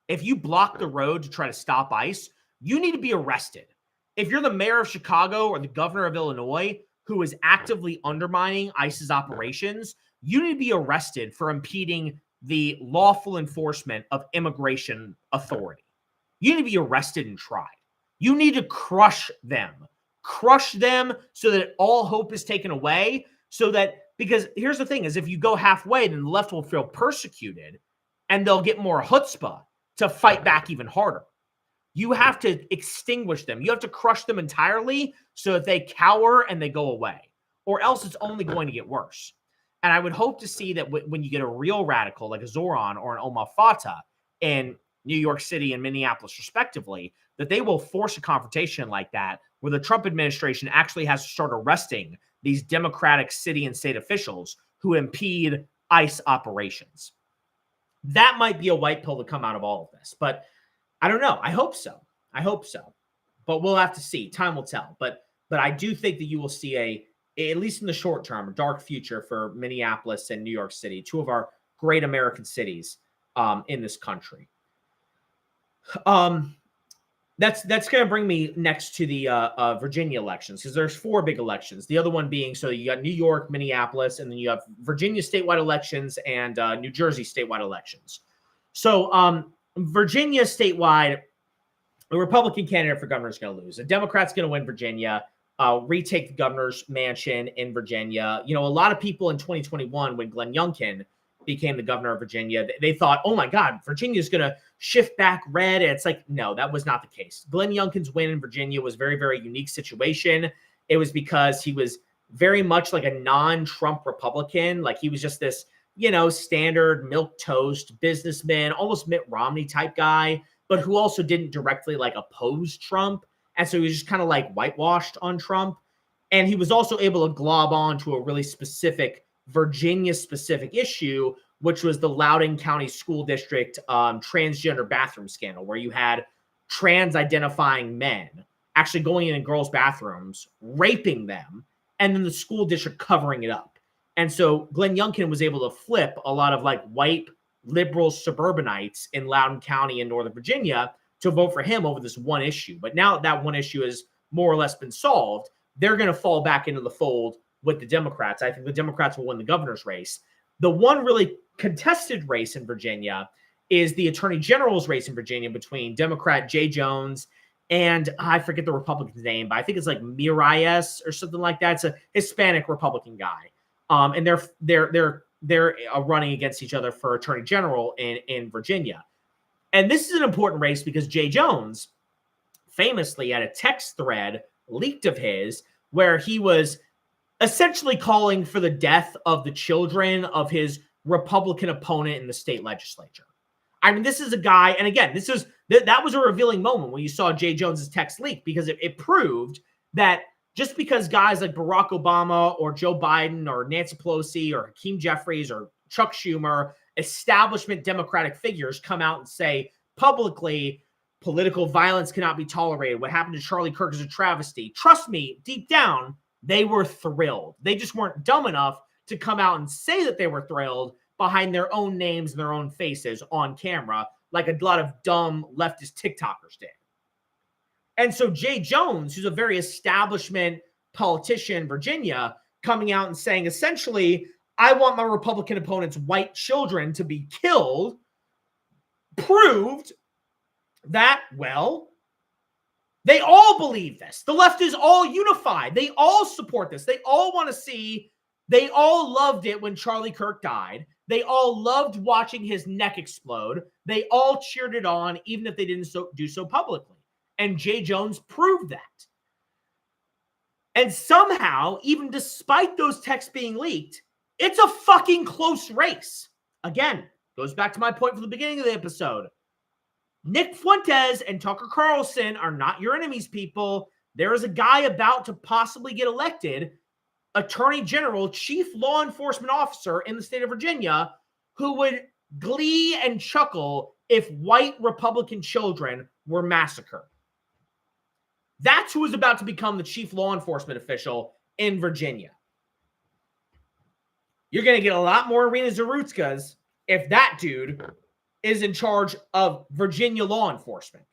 [SPEAKER 1] if you block the road to try to stop ICE, you need to be arrested. If you're the mayor of Chicago or the governor of Illinois who is actively undermining ICE's operations, you need to be arrested for impeding the lawful enforcement of immigration authority. You need to be arrested and tried. You need to crush them so that all hope is taken away. Because here's the thing is, if you go halfway, then the left will feel persecuted and they'll get more chutzpah to fight back even harder. You have to extinguish them. You have to crush them entirely so that they cower and they go away, or else it's only going to get worse. And I would hope to see that when you get a real radical like a Zoran or an Omar Fatah in New York City and Minneapolis, respectively, that they will force a confrontation like that, where the Trump administration actually has to start arresting these Democratic city and state officials who impede ICE operations. That might be a white pill to come out of all of this. But I don't know. I hope so. But we'll have to see. Time will tell. But I do think that you will see at least in the short term, a dark future for Minneapolis and New York City, two of our great American cities in this country. That's going to bring me next to the Virginia elections, because there's four big elections. The other one being, so you got New York, Minneapolis, and then you have Virginia statewide elections and New Jersey statewide elections. So Virginia statewide, the Republican candidate for governor is going to lose. The Democrat's going to win Virginia. Retake the governor's mansion in Virginia. A lot of people in 2021, when Glenn Youngkin became the governor of Virginia, they thought, oh my God, Virginia is going to shift back red. And it's like, no, that was not the case. Glenn Youngkin's win in Virginia was a very, very unique situation. It was because he was very much like a non-Trump Republican. Like, he was just this, standard milquetoast businessman, almost Mitt Romney type guy, but who also didn't directly like oppose Trump. And so he was just kind of like whitewashed on Trump. And he was also able to glob on to a really specific Virginia-specific issue, which was the Loudoun County School District transgender bathroom scandal, where you had trans-identifying men actually going in girls' bathrooms, raping them, and then the school district covering it up. And so Glenn Youngkin was able to flip a lot of like white liberal suburbanites in Loudoun County in Northern Virginia to vote for him over this one issue. But now that one issue has more or less been solved, they're going to fall back into the fold with the Democrats. I think the Democrats will win the governor's race. The one really contested race in Virginia is the attorney general's race in Virginia between Democrat Jay Jones and I forget the Republican's name, but I think it's like Miralles or something like that. It's a Hispanic Republican guy. And they're running against each other for attorney general in Virginia. And this is an important race because Jay Jones famously had a text thread leaked of his where he was essentially calling for the death of the children of his Republican opponent in the state legislature. I mean, this is a guy, and again, that was a revealing moment when you saw Jay Jones's text leak, because it proved that just because guys like Barack Obama or Joe Biden or Nancy Pelosi or Hakeem Jeffries or Chuck Schumer, establishment Democratic figures, come out and say publicly, political violence cannot be tolerated. What happened to Charlie Kirk is a travesty. Trust me, deep down, they were thrilled. They just weren't dumb enough to come out and say that they were thrilled behind their own names and their own faces on camera, like a lot of dumb leftist TikTokers did. And so Jay Jones, who's a very establishment politician in Virginia, coming out and saying, essentially, I want my Republican opponent's white children to be killed, proved that, well, they all believe this. The left is all unified. They all support this. They all want to see, they all loved it when Charlie Kirk died. They all loved watching his neck explode. They all cheered it on, even if they didn't do so publicly. And Jay Jones proved that. And somehow, even despite those texts being leaked, it's a fucking close race. Again, goes back to my point from the beginning of the episode. Nick Fuentes and Tucker Carlson are not your enemies, people. There is a guy about to possibly get elected, Attorney General, Chief Law Enforcement Officer in the state of Virginia, who would glee and chuckle if white Republican children were massacred. That's who is about to become the chief law enforcement official in Virginia. You're going to get a lot more Irina Zarutskas if that dude is in charge of Virginia law enforcement.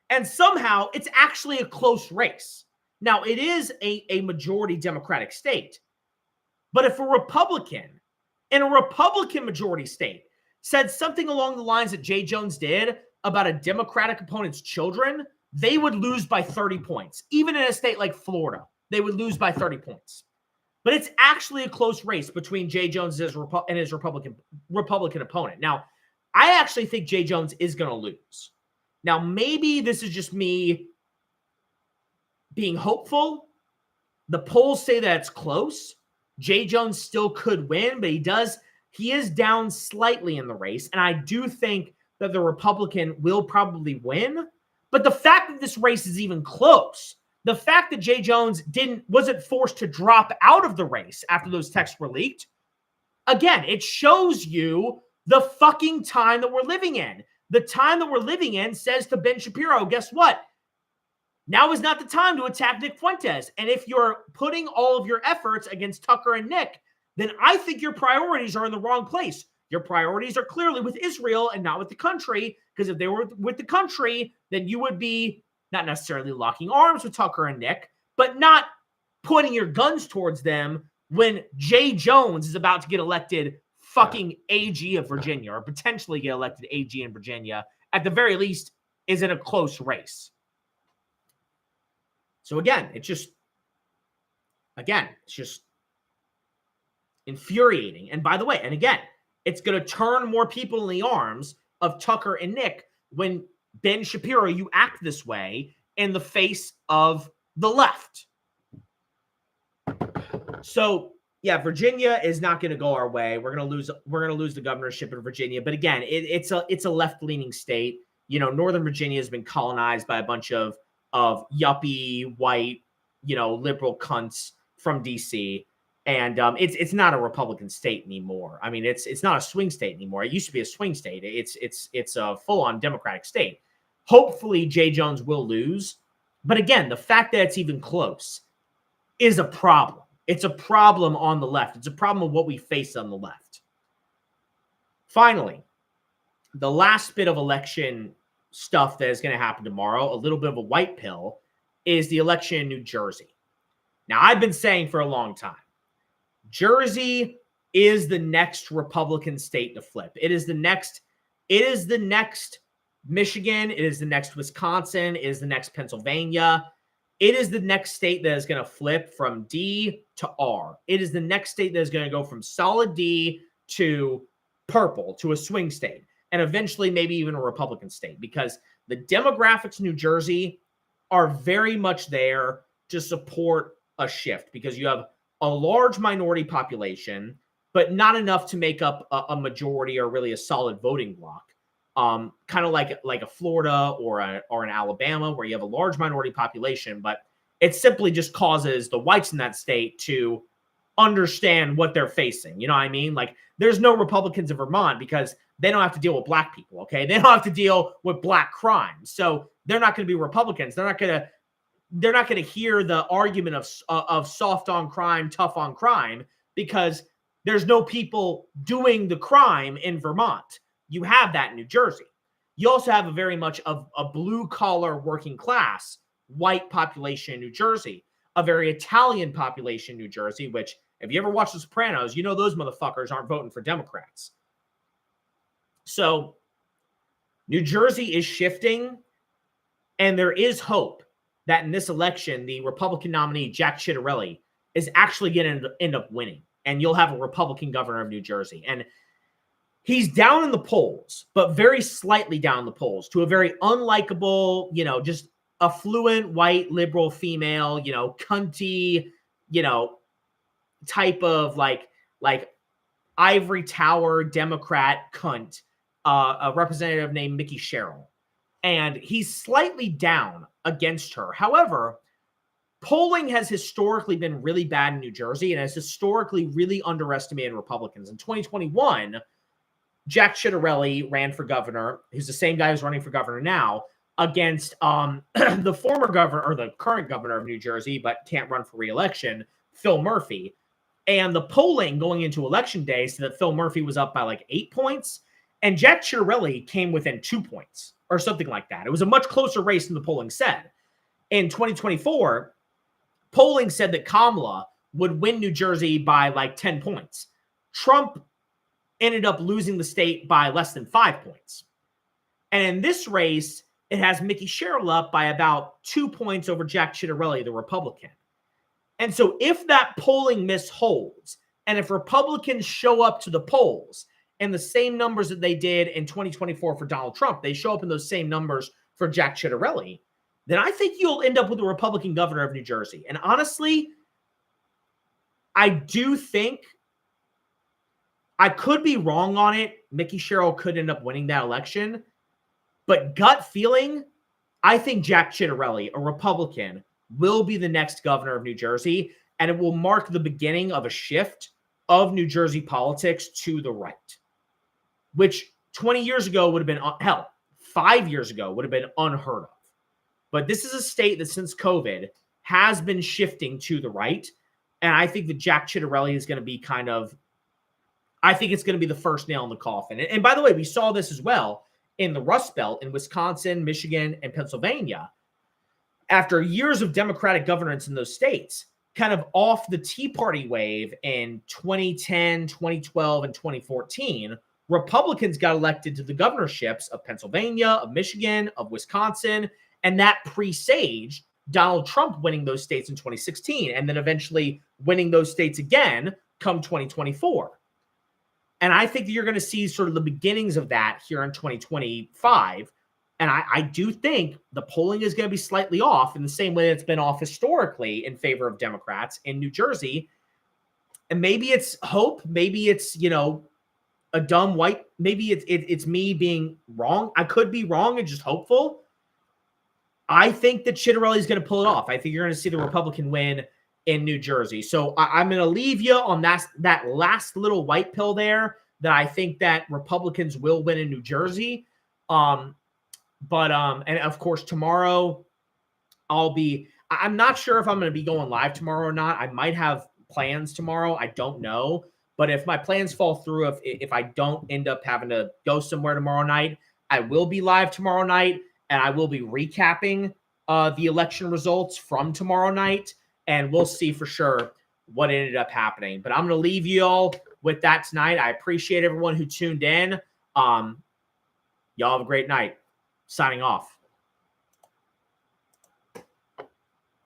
[SPEAKER 1] And somehow it's actually a close race. Now, it is a majority Democratic state. But if a Republican in a Republican majority state said something along the lines that Jay Jones did about a Democratic opponent's children, they would lose by 30 points. Even in a state like Florida, they would lose by 30 points. But it's actually a close race between Jay Jones and his Republican opponent. Now, I actually think Jay Jones is going to lose. Now, maybe this is just me being hopeful. The polls say that it's close. Jay Jones still could win, but he is down slightly in the race. And I do think that the Republican will probably win. But the fact that this race is even close, the fact that Jay Jones wasn't forced to drop out of the race after those texts were leaked, again, it shows you the fucking time that we're living in. The time that we're living in says to Ben Shapiro, guess what? Now is not the time to attack Nick Fuentes. And if you're putting all of your efforts against Tucker and Nick, then I think your priorities are in the wrong place. Your priorities are clearly with Israel and not with the country, because if they were with the country, then you would be not necessarily locking arms with Tucker and Nick, but not pointing your guns towards them when Jay Jones is about to get elected fucking AG of Virginia, or potentially get elected AG in Virginia, at the very least, is in a close race. So again, it's just infuriating. And by the way, and again, it's going to turn more people in the arms of Tucker and Nick when Ben Shapiro, you act this way in the face of the left. So yeah, Virginia is not going to go our way. We're going to lose the governorship in Virginia. But again, it's a left-leaning state. You know, Northern Virginia has been colonized by a bunch of yuppie white, liberal cunts from DC. And it's not a Republican state anymore. I mean, it's not a swing state anymore. It used to be a swing state. It's a full-on Democratic state. Hopefully, Jay Jones will lose. But again, the fact that it's even close is a problem. It's a problem on the left. It's a problem of what we face on the left. Finally, the last bit of election stuff that is going to happen tomorrow, a little bit of a white pill, is the election in New Jersey. Now, I've been saying for a long time, Jersey is the next Republican state to flip. It is the next Michigan. It is the next Wisconsin. It is the next Pennsylvania. It is the next state that is going to flip from D to R. It is the next state that is going to go from solid D to purple, to a swing state, and eventually maybe even a Republican state, because the demographics in New Jersey are very much there to support a shift, because you have a large minority population, but not enough to make up a majority or really a solid voting bloc. Kind of like a Florida or an Alabama, where you have a large minority population, but it simply just causes the whites in that state to understand what they're facing. You know what I mean? Like, there's no Republicans in Vermont because they don't have to deal with black people. Okay, they don't have to deal with black crime, so they're not going to be Republicans. They're not going to hear the argument of soft on crime, tough on crime, because there's no people doing the crime in Vermont. You have that in New Jersey. You also have a very much of a blue-collar working class white population in New Jersey, a very Italian population in New Jersey, which, if you ever watch The Sopranos, you know those motherfuckers aren't voting for Democrats. So New Jersey is shifting, and there is hope that in this election, the Republican nominee, Jack Ciattarelli, is actually going to end up winning, and you'll have a Republican governor of New Jersey. And he's down in the polls, but very slightly down in the polls, to a very unlikable, just affluent white liberal female, cunty, type of like ivory tower Democrat cunt, a representative named Mikie Sherrill. And he's slightly down against her. However, polling has historically been really bad in New Jersey and has historically really underestimated Republicans. In 2021, Jack Ciattarelli ran for governor. He's the same guy who's running for governor now, against the former governor, or the current governor of New Jersey, but can't run for re-election, Phil Murphy. And the polling going into election day said that Phil Murphy was up by like 8 points, and Jack Ciattarelli came within 2 points or something like that. It was a much closer race than the polling said. In 2024, polling said that Kamala would win New Jersey by like 10 points. Trump ended up losing the state by less than 5 points. And in this race, it has Mikie Sherrill up by about 2 points over Jack Ciattarelli, the Republican. And so if that polling misholds, and if Republicans show up to the polls in the same numbers that they did in 2024 for Donald Trump, they show up in those same numbers for Jack Ciattarelli, then I think you'll end up with a Republican governor of New Jersey. And honestly, I do think, I could be wrong on it, Mikie Sherrill could end up winning that election, but gut feeling, I think Jack Ciattarelli, a Republican, will be the next governor of New Jersey, and it will mark the beginning of a shift of New Jersey politics to the right, which 20 years ago would have been, 5 years ago would have been unheard of. But this is a state that since COVID has been shifting to the right, and I think that Jack Ciattarelli is going to be I think it's going to be the first nail in the coffin. And by the way, we saw this as well in the Rust Belt in Wisconsin, Michigan, and Pennsylvania. After years of Democratic governance in those states, kind of off the Tea Party wave in 2010, 2012, and 2014, Republicans got elected to the governorships of Pennsylvania, of Michigan, of Wisconsin, and that presaged Donald Trump winning those states in 2016, and then eventually winning those states again come 2024. And I think that you're going to see sort of the beginnings of that here in 2025. And I do think the polling is going to be slightly off in the same way that it's been off historically in favor of Democrats in New Jersey. And maybe it's hope. Maybe it's, a dumb white. Maybe it's me being wrong. I could be wrong and just hopeful. I think that Ciattarelli is going to pull it off. I think you're going to see the Republican win in New Jersey. So I'm going to leave you on that last little white pill there, that I think that Republicans will win in New Jersey. But and of course, tomorrow I'm not sure if I'm going to be going live tomorrow or not. I might have plans tomorrow. I don't know. But if my plans fall through, if I don't end up having to go somewhere tomorrow night, I will be live tomorrow night, and I will be recapping the election results from tomorrow night, and we'll see for sure what ended up happening. But I'm going to leave you all with that tonight. I appreciate everyone who tuned in. Y'all have a great night. Signing off.